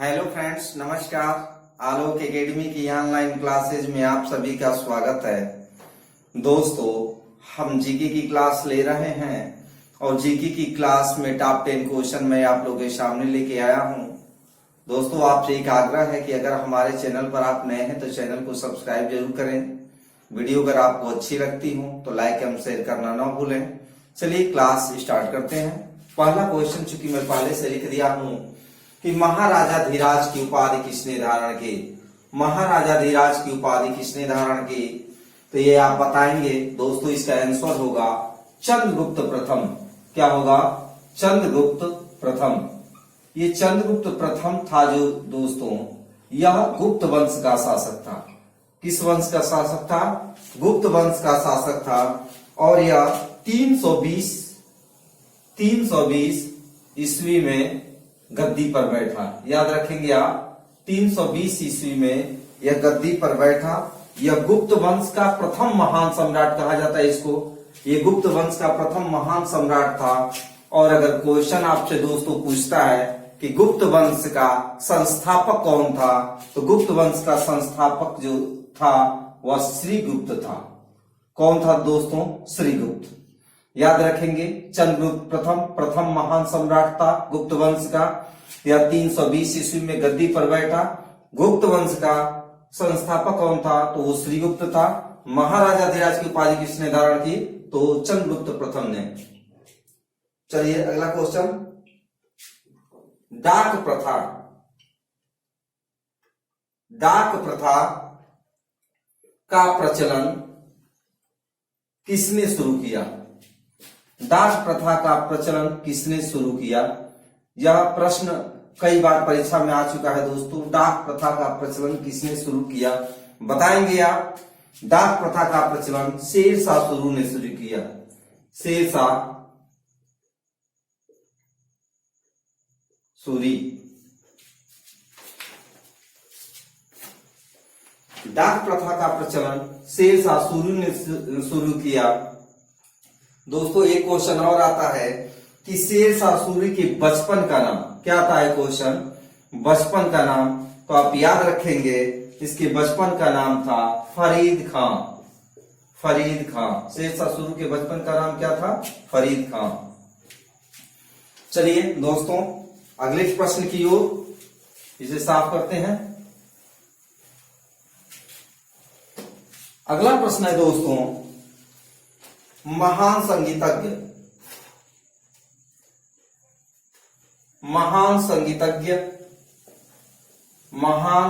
Hello friends, नमस्कार। आलोक academy की online classes में आप सभी का स्वागत है। दोस्तों, हम जीके की क्लास ले रहे हैं और जीके की क्लास में टॉप 10 क्वेश्चन मैं आप लोगों के सामने लेके आया हूं। दोस्तों, आपसे एक आग्रह है कि अगर हमारे चैनल पर आप नए हैं तो चैनल को सब्सक्राइब जरूर करें। वीडियो अगर आपको अच्छी लगती हो तो लाइक एवं शेयर करना ना भूलें। चलिए क्लास स्टार्ट करते हैं। पहला क्वेश्चन चूंकि मैं पहले से लिख दिया हूं कि महाराजा धीराज की उपाधि किसने धारण की। महाराजा धीराज की उपाधि किसने धारण की, तो ये आप बताएंगे। दोस्तों, इसका आंसर होगा चंद्रगुप्त प्रथम। क्या होगा? चंद्रगुप्त प्रथम। ये चंद्रगुप्त प्रथम था जो दोस्तों, यह गुप्त वंश का शासक था। किस वंश का शासक था? गुप्त वंश का शासक था। और यह 320 ईस्वी में गद्दी पर बैठा। याद रखेंगे आप, 320 ईस्वी में यह गद्दी पर बैठा। यह गुप्त वंश का प्रथम महान सम्राट कहा जाता है इसको। ये गुप्त वंश का प्रथम महान सम्राट था। और अगर क्वेश्चन आपसे दोस्तों पूछता है कि गुप्त वंश का संस्थापक कौन था, तो गुप्त वंश का संस्थापक जो था वह श्रीगुप्त था। कौन था दोस्तों? श्रीगुप्त। याद रखेंगे, चंद्रगुप्त प्रथम महान सम्राट था गुप्त वंश का। यह 320 ईस्वी में गद्दी पर बैठा। गुप्त वंश का संस्थापक कौन था? तो वो श्रीगुप्त था। महाराजा धीराज की उपाधि किसने धारण की? तो चंद्रगुप्त प्रथम ने। चलिए अगला क्वेश्चन, डाक प्रथा। डाक प्रथा का प्रचलन किसने शुरू किया? डाक प्रथा का प्रचलन किसने शुरू किया? यह प्रश्न कई बार परीक्षा में आ चुका है दोस्तों। डाक प्रथा का प्रचलन किसने शुरू किया, बताएंगे आप। डाक प्रथा का प्रचलन शेरशाह सूरी ने शुरू किया। शेरशाह सूरी। डाक प्रथा का प्रचलन शेरशाह सूरी ने शुरू किया। दोस्तों, एक क्वेश्चन और आता है कि शेरशाह सूरी के बचपन का नाम क्या था? है क्वेश्चन, बचपन का नाम। तो आप याद रखेंगे, इसके बचपन का नाम था फरीद खां। फरीद खां। शेरशाह सूरी के बचपन का नाम क्या था? फरीद खां। चलिए दोस्तों, अगले प्रश्न की ओर इसे साफ करते हैं। अगला प्रश्न है दोस्तों, महान संगीतज्ञ। महान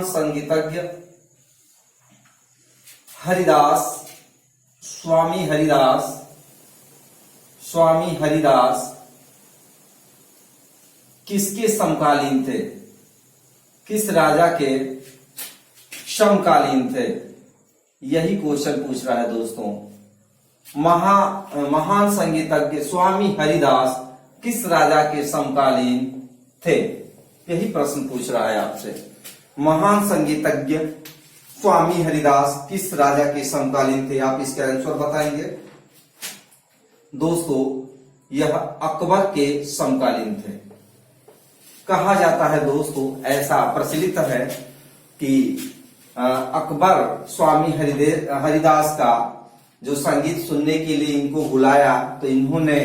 संगीतज्ञ हरिदास, स्वामी हरिदास किसके समकालीन थे? किस राजा के समकालीन थे? यही क्वेश्चन पूछ रहा है दोस्तों। महान संगीतज्ञ स्वामी हरिदास किस राजा के समकालीन थे? यही प्रश्न पूछ रहा है आपसे। महान संगीतज्ञ स्वामी हरिदास किस राजा के समकालीन थे? आप इसका आंसर बताएंगे। दोस्तों, यह अकबर के समकालीन थे। कहा जाता है दोस्तों, ऐसा प्रचलित है कि अकबर स्वामी हरिदास का जो संगीत सुनने के लिए इनको बुलाया तो इन्होंने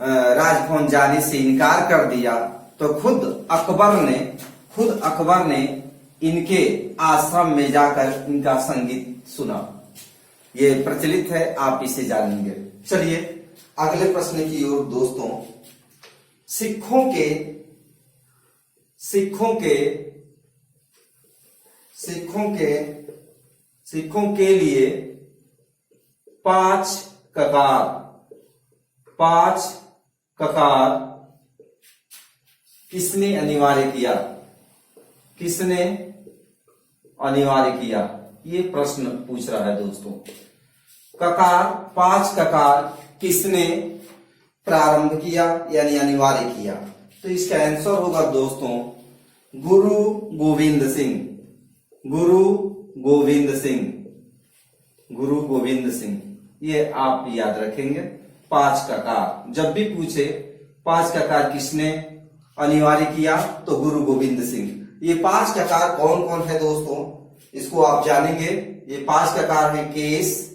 राजभवन जाने से इनकार कर दिया। तो खुद अकबर ने इनके आश्रम में जाकर इनका संगीत सुना। ये प्रचलित है, आप इसे जानेंगे। चलिए अगले प्रश्न की ओर दोस्तों। सिखों के लिए 5 ककार किसने अनिवार्य किया? किसने अनिवार्य किया? ये प्रश्न पूछ रहा है दोस्तों। 5 ककार किसने प्रारंभ किया यानी अनिवार्य किया? तो इसका आंसर होगा दोस्तों गुरु गोविंद सिंह। ये आप याद रखेंगे। 5 ककार जब भी पूछे 5 ककार किसने अनिवार्य किया तो गुरु गोविंद सिंह। ये 5 ककार कौन कौन है दोस्तों, इसको आप जानेंगे। ये 5 ककार है केस,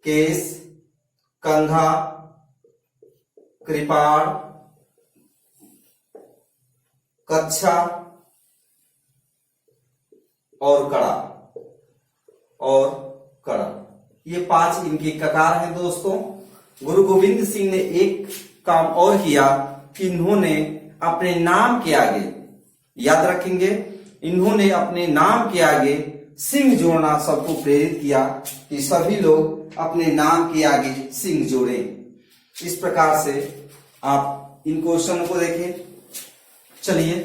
केस, कंधा, कृपाण, कच्छा और कड़ा, और कड़ा। ये 5 इनके ककार हैं दोस्तों। गुरु गोविंद सिंह ने एक काम और किया कि इन्होंने अपने नाम के आगे, याद रखेंगे, इन्होंने अपने नाम के आगे सिंह जोड़ना सबको प्रेरित किया कि सभी लोग अपने नाम के आगे सिंह जोड़े। इस प्रकार से आप इन क्वेश्चन को देखें। चलिए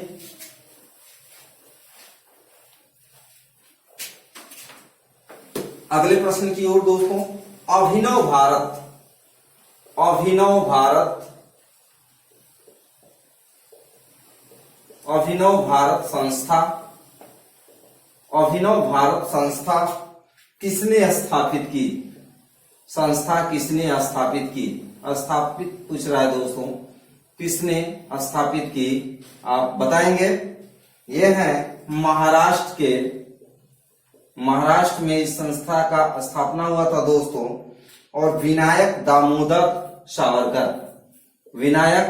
अगले प्रश्न की ओर दोस्तों। अभिनव भारत, अभिनव भारत, अभिनव भारत संस्था, अभिनव भारत संस्था किसने स्थापित की? संस्था किसने स्थापित की? स्थापित पूछ रहा है दोस्तों, किसने स्थापित की, आप बताएंगे। यह है महाराष्ट्र के, महाराष्ट्र में इस संस्था का स्थापना हुआ था दोस्तों, और विनायक दामोदर सावरकर, विनायक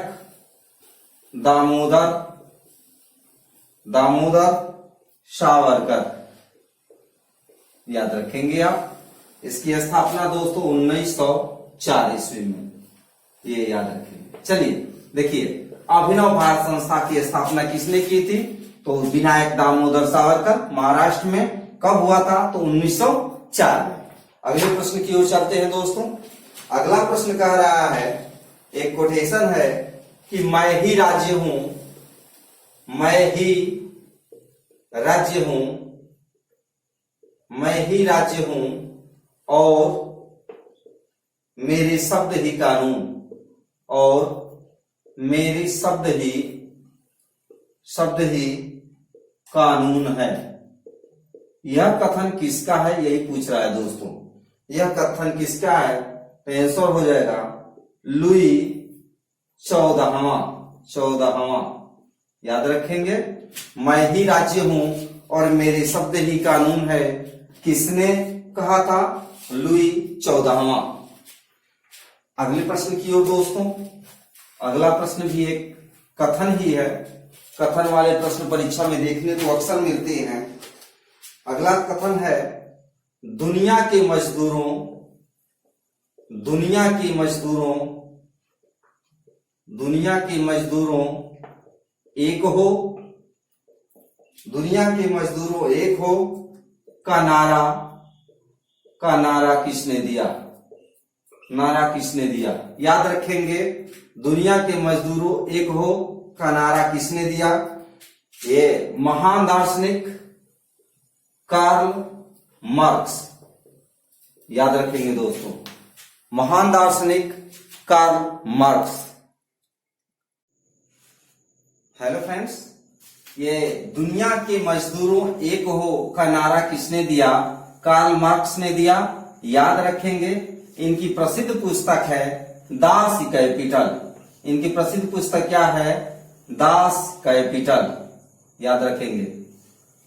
दामोदर सावरकर, याद रखेंगे आप। इसकी स्थापना दोस्तों 1904 ईस्वी में, ये याद रखेंगे। चलिए देखिए, अभिनव भारत संस्था की स्थापना किसने की थी? तो विनायक दामोदर सावरकर। महाराष्ट्र में कब हुआ था? तो 1904 में। अगले प्रश्न की ओर चलते हैं दोस्तों। अगला प्रश्न कह रहा है, एक कोटेशन है कि मैं ही राज्य हूं, मैं ही राज्य हूं, मैं ही राज्य हूं और मेरे शब्द ही कानून, और मेरे शब्द ही कानून है। यह कथन किसका है? यही पूछ रहा है दोस्तों। यह कथन किसका है? तो आंसर हो जाएगा लुई 14वां। याद रखेंगे, मैं ही राज्य हूं और मेरे शब्द ही कानून है। किसने कहा था? लुई 14वां। अगले प्रश्न की ओर दोस्तों। अगला प्रश्न भी एक कथन ही है। कथन वाले प्रश्न परीक्षा में देखने को अक्सर मिलते हैं। अगला कथन है, दुनिया के मजदूरों, दुनिया के मजदूरों, दुनिया के मजदूरों एक हो, दुनिया के मजदूरों एक हो का नारा किसने दिया? नारा किसने दिया? याद रखेंगे, दुनिया के मजदूरों एक हो का नारा किसने दिया? ये महान दार्शनिक कार्ल मार्क्स। याद रखेंगे दोस्तों, महान दार्शनिक कार्ल मार्क्स। हेलो फ्रेंड्स, ये दुनिया के मजदूरों एक हो का नारा किसने दिया? कार्ल मार्क्स ने दिया। याद रखेंगे, इनकी प्रसिद्ध पुस्तक है दास कैपिटल। इनकी प्रसिद्ध पुस्तक क्या है? Das Kapital. याद रखेंगे,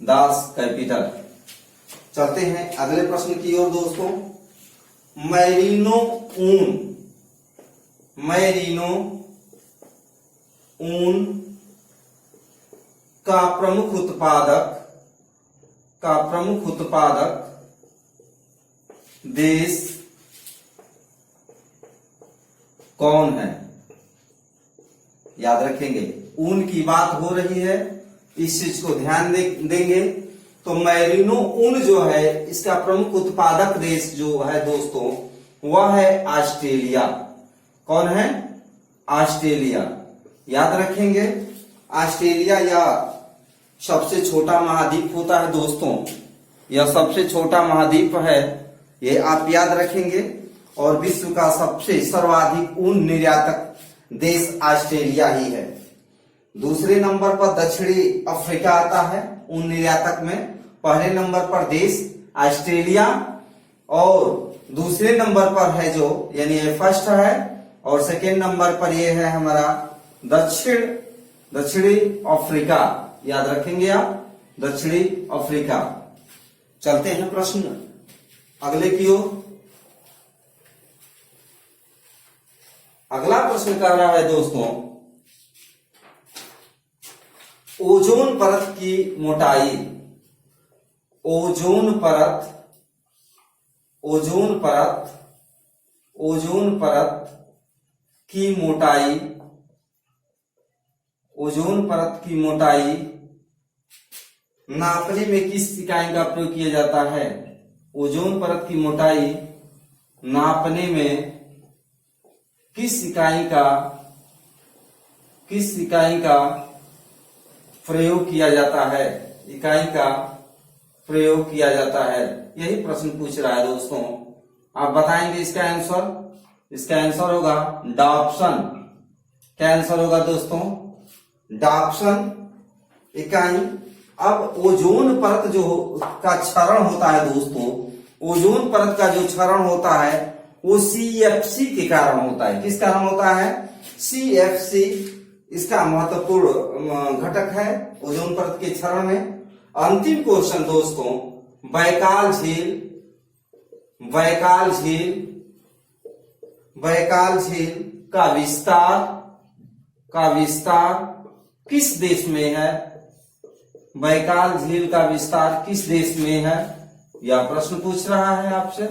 दास कैपिटल। चलते हैं अगले प्रश्न की ओर दोस्तों। मैरिनो ऊन, मैरिनो ऊन का प्रमुख उत्पादक देश कौन है? याद रखेंगे, ऊन की बात हो रही है, इस चीज को ध्यान देंगे। तो मैरिनो ऊन जो है, इसका प्रमुख उत्पादक देश जो है दोस्तों, वह है ऑस्ट्रेलिया। कौन है? ऑस्ट्रेलिया। याद रखेंगे, ऑस्ट्रेलिया या सबसे छोटा महाद्वीप होता है दोस्तों, यह सबसे छोटा महाद्वीप है, ये आप याद रखेंगे। और विश्व का सबसे सर्वाधिक ऊन निर्यातक देश ऑस्ट्रेलिया ही है। दूसरे नंबर पर दक्षिणी अफ्रीका आता है ऊन निर्यातक में। पहले नंबर पर देश ऑस्ट्रेलिया, और दूसरे नंबर पर है जो, यानी ये फर्स्ट है, और सेकेंड नंबर पर ये है हमारा दक्षिणी अफ्रीका। याद रखेंगे आप, दक्षिणी अफ्रीका। चलते हैं प्रश्न अगले की ओर। अगला प्रश्न कर रहा है दोस्तों, ओजोन परत की मोटाई, ओजोन परत की मोटाई, ओजोन परत की मोटाई नापने में किस इकाई का प्रयोग किया जाता है? ओजोन परत की मोटाई नापने में किस इकाई का प्रयोग किया जाता है? इकाई का प्रयोग किया जाता है, यही प्रश्न पूछ रहा है दोस्तों। आप बताएंगे इसका आंसर। इसका आंसर होगा डाप्सन। क्या आंसर होगा दोस्तों? डाप्सन इकाई। अब ओजोन परत जो का क्षरण होता है दोस्तों, ओजोन परत का जो क्षरण होता है वो CFC के कारण होता है। किस कारण होता है? CFC इसका महत्वपूर्ण घटक है ओजोन परत के क्षरण में। अंतिम क्वेश्चन दोस्तों, बैकाल झील का विस्तार किस देश में है? बैकाल झील का विस्तार किस देश में है? यह प्रश्न पूछ रहा है आपसे,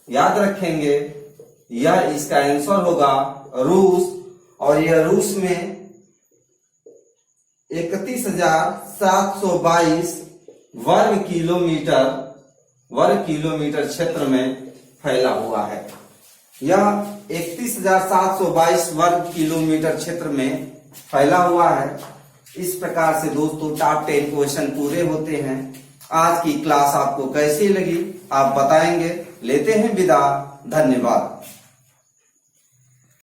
याद रखेंगे। यह इसका आंसर होगा रूस, और यह रूस में 31,722 वर्ग किलोमीटर क्षेत्र में फैला हुआ है। यह 31,722 वर्ग किलोमीटर क्षेत्र में फैला हुआ है। इस प्रकार से दोस्तों टॉप 10 क्वेश्चन पूरे होते हैं। आज की क्लास आपको कैसी लगी आप बताएंगे। लेते हैं विदा, धन्यवाद।